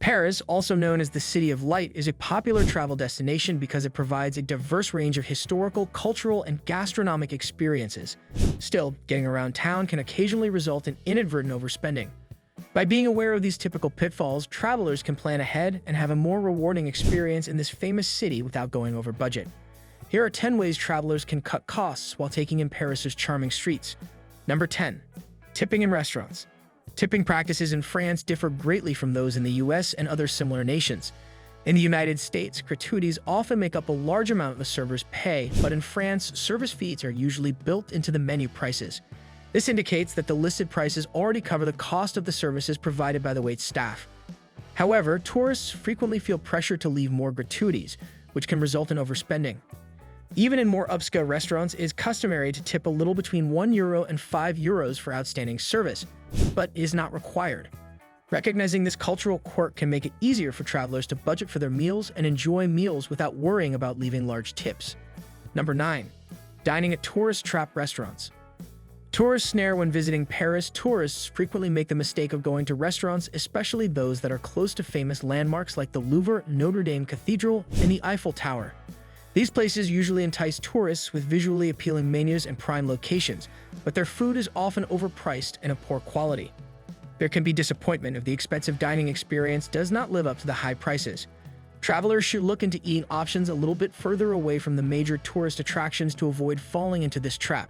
Paris, also known as the City of Light, is a popular travel destination because it provides a diverse range of historical, cultural, and gastronomic experiences. Still, getting around town can occasionally result in inadvertent overspending. By being aware of these typical pitfalls, travelers can plan ahead and have a more rewarding experience in this famous city without going over budget. Here are 10 ways travelers can cut costs while taking in Paris's charming streets. Number 10. Tipping in restaurants. Tipping practices in France differ greatly from those in the US and other similar nations. In the United States, gratuities often make up a large amount of a server's pay, but in France, service fees are usually built into the menu prices. This indicates that the listed prices already cover the cost of the services provided by the wait staff. However, tourists frequently feel pressure to leave more gratuities, which can result in overspending. Even in more upscale restaurants, it is customary to tip a little between €1 and €5 for outstanding service, but is not required. Recognizing this cultural quirk can make it easier for travelers to budget for their meals and enjoy meals without worrying about leaving large tips. Number 9. Dining at tourist trap restaurants. Tourist snare. When visiting Paris, tourists frequently make the mistake of going to restaurants, especially those that are close to famous landmarks like the Louvre, Notre Dame Cathedral, and the Eiffel Tower. These places usually entice tourists with visually appealing menus and prime locations, but their food is often overpriced and of poor quality. There can be disappointment if the expensive dining experience does not live up to the high prices. Travelers should look into eating options a little bit further away from the major tourist attractions to avoid falling into this trap.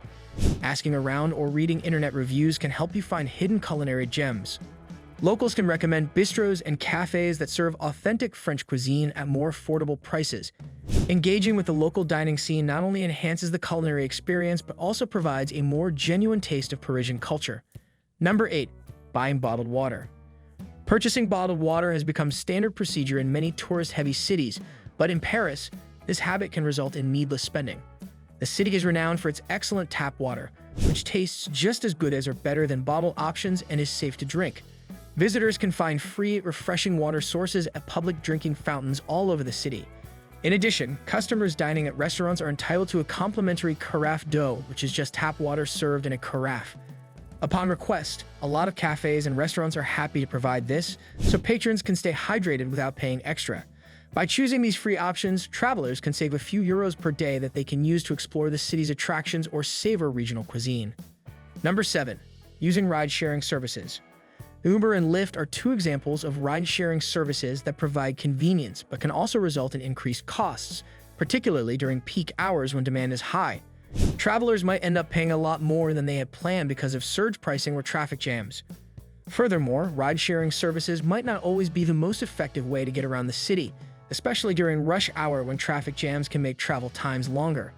Asking around or reading internet reviews can help you find hidden culinary gems. Locals can recommend bistros and cafes that serve authentic French cuisine at more affordable prices. Engaging with the local dining scene not only enhances the culinary experience, but also provides a more genuine taste of Parisian culture. Number 8. Buying bottled water. Purchasing bottled water has become standard procedure in many tourist-heavy cities, but in Paris, this habit can result in needless spending. The city is renowned for its excellent tap water, which tastes just as good as or better than bottled options and is safe to drink. Visitors can find free, refreshing water sources at public drinking fountains all over the city. In addition, customers dining at restaurants are entitled to a complimentary carafe d'eau, which is just tap water served in a carafe. Upon request, a lot of cafes and restaurants are happy to provide this, so patrons can stay hydrated without paying extra. By choosing these free options, travelers can save a few euros per day that they can use to explore the city's attractions or savor regional cuisine. Number 7. Using ride-sharing services. Uber and Lyft are two examples of ride-sharing services that provide convenience but can also result in increased costs, particularly during peak hours when demand is high. Travelers might end up paying a lot more than they had planned because of surge pricing or traffic jams. Furthermore, ride-sharing services might not always be the most effective way to get around the city, especially during rush hour when traffic jams can make travel times longer.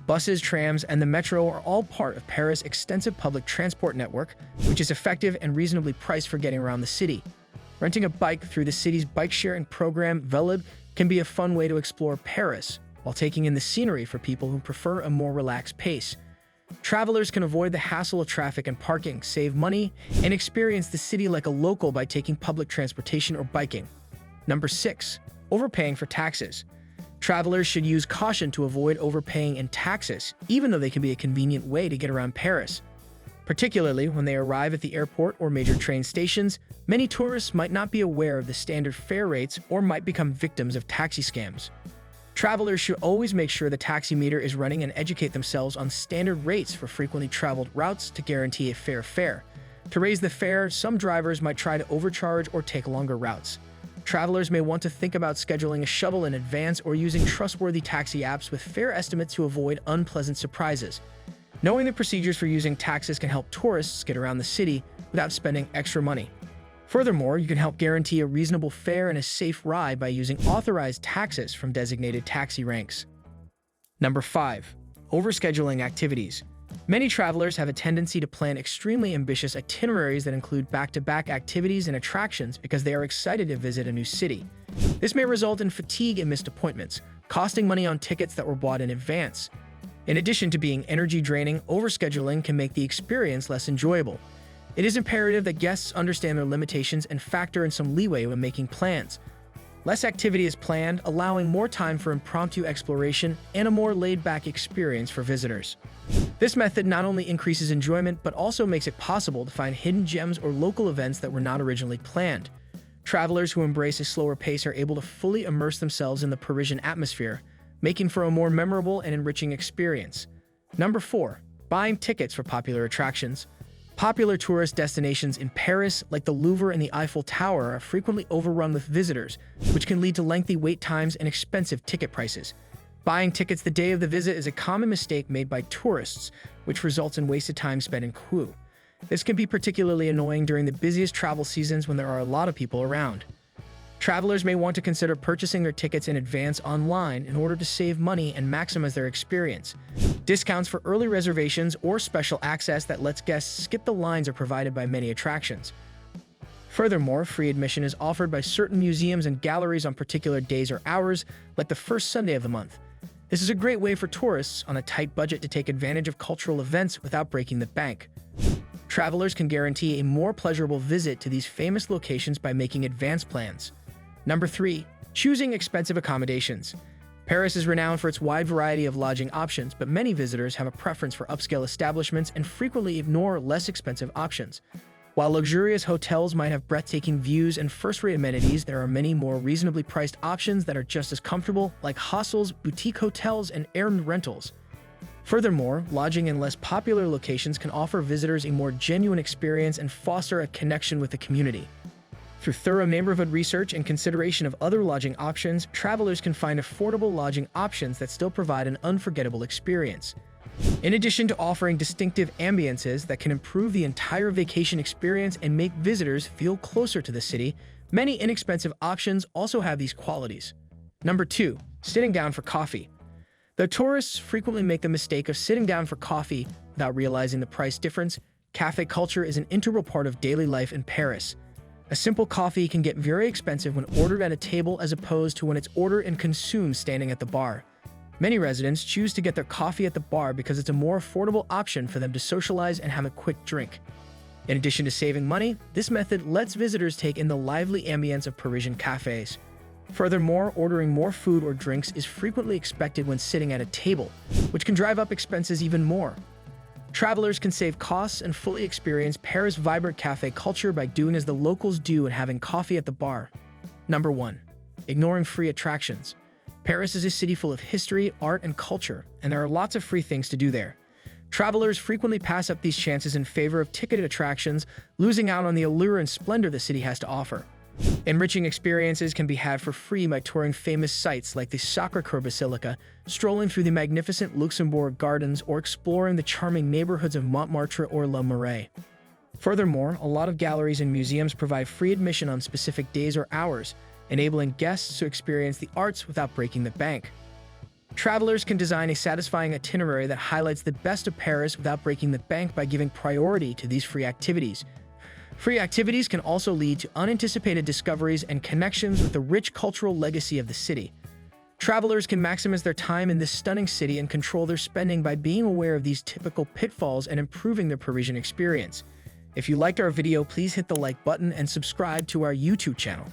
Buses, trams, and the metro are all part of Paris' extensive public transport network, which is effective and reasonably priced for getting around the city. Renting a bike through the city's bike-sharing program, Velib, can be a fun way to explore Paris, while taking in the scenery for people who prefer a more relaxed pace. Travelers can avoid the hassle of traffic and parking, save money, and experience the city like a local by taking public transportation or biking. Number 6. Overpaying for taxes. Travelers should use caution to avoid overpaying in taxes, even though they can be a convenient way to get around Paris. Particularly when they arrive at the airport or major train stations, many tourists might not be aware of the standard fare rates or might become victims of taxi scams. Travelers should always make sure the taxi meter is running and educate themselves on standard rates for frequently traveled routes to guarantee a fair fare. To raise the fare, some drivers might try to overcharge or take longer routes. Travelers may want to think about scheduling a shuttle in advance or using trustworthy taxi apps with fare estimates to avoid unpleasant surprises. Knowing the procedures for using taxis can help tourists get around the city without spending extra money. Furthermore, you can help guarantee a reasonable fare and a safe ride by using authorized taxis from designated taxi ranks. Number 5. Overscheduling activities. Many travelers have a tendency to plan extremely ambitious itineraries that include back-to-back activities and attractions because they are excited to visit a new city. This may result in fatigue and missed appointments, costing money on tickets that were bought in advance. In addition to being energy-draining, overscheduling can make the experience less enjoyable. It is imperative that guests understand their limitations and factor in some leeway when making plans. Less activity is planned, allowing more time for impromptu exploration and a more laid-back experience for visitors. This method not only increases enjoyment, but also makes it possible to find hidden gems or local events that were not originally planned. Travelers who embrace a slower pace are able to fully immerse themselves in the Parisian atmosphere, making for a more memorable and enriching experience. Number 4. Buying tickets for popular attractions. Popular tourist destinations in Paris, like the Louvre and the Eiffel Tower, are frequently overrun with visitors, which can lead to lengthy wait times and expensive ticket prices. Buying tickets the day of the visit is a common mistake made by tourists, which results in wasted time spent in queue. This can be particularly annoying during the busiest travel seasons when there are a lot of people around. Travelers may want to consider purchasing their tickets in advance online in order to save money and maximize their experience. Discounts for early reservations or special access that lets guests skip the lines are provided by many attractions. Furthermore, free admission is offered by certain museums and galleries on particular days or hours, like the first Sunday of the month. This is a great way for tourists on a tight budget to take advantage of cultural events without breaking the bank. Travelers can guarantee a more pleasurable visit to these famous locations by making advance plans. Number 3. Choosing expensive accommodations. Paris is renowned for its wide variety of lodging options, but many visitors have a preference for upscale establishments and frequently ignore less expensive options. While luxurious hotels might have breathtaking views and first-rate amenities, there are many more reasonably priced options that are just as comfortable, like hostels, boutique hotels, and air rentals. Furthermore, lodging in less popular locations can offer visitors a more genuine experience and foster a connection with the community. Through thorough neighborhood research and consideration of other lodging options, travelers can find affordable lodging options that still provide an unforgettable experience. In addition to offering distinctive ambiances that can improve the entire vacation experience and make visitors feel closer to the city, many inexpensive options also have these qualities. Number 2. Sitting down for coffee. Though tourists frequently make the mistake of sitting down for coffee without realizing the price difference, cafe culture is an integral part of daily life in Paris. A simple coffee can get very expensive when ordered at a table as opposed to when it's ordered and consumed standing at the bar. Many residents choose to get their coffee at the bar because it's a more affordable option for them to socialize and have a quick drink. In addition to saving money, this method lets visitors take in the lively ambience of Parisian cafes. Furthermore, ordering more food or drinks is frequently expected when sitting at a table, which can drive up expenses even more. Travelers can save costs and fully experience Paris' vibrant cafe culture by doing as the locals do and having coffee at the bar. Number 1. Ignoring free attractions. Paris is a city full of history, art, and culture, and there are lots of free things to do there. Travelers frequently pass up these chances in favor of ticketed attractions, losing out on the allure and splendor the city has to offer. Enriching experiences can be had for free by touring famous sites like the Sacré-Cœur Basilica, strolling through the magnificent Luxembourg Gardens, or exploring the charming neighborhoods of Montmartre or Le Marais. Furthermore, a lot of galleries and museums provide free admission on specific days or hours, enabling guests to experience the arts without breaking the bank. Travelers can design a satisfying itinerary that highlights the best of Paris without breaking the bank by giving priority to these free activities. Free activities can also lead to unanticipated discoveries and connections with the rich cultural legacy of the city. Travelers can maximize their time in this stunning city and control their spending by being aware of these typical pitfalls and improving their Parisian experience. If you liked our video, please hit the like button and subscribe to our YouTube channel.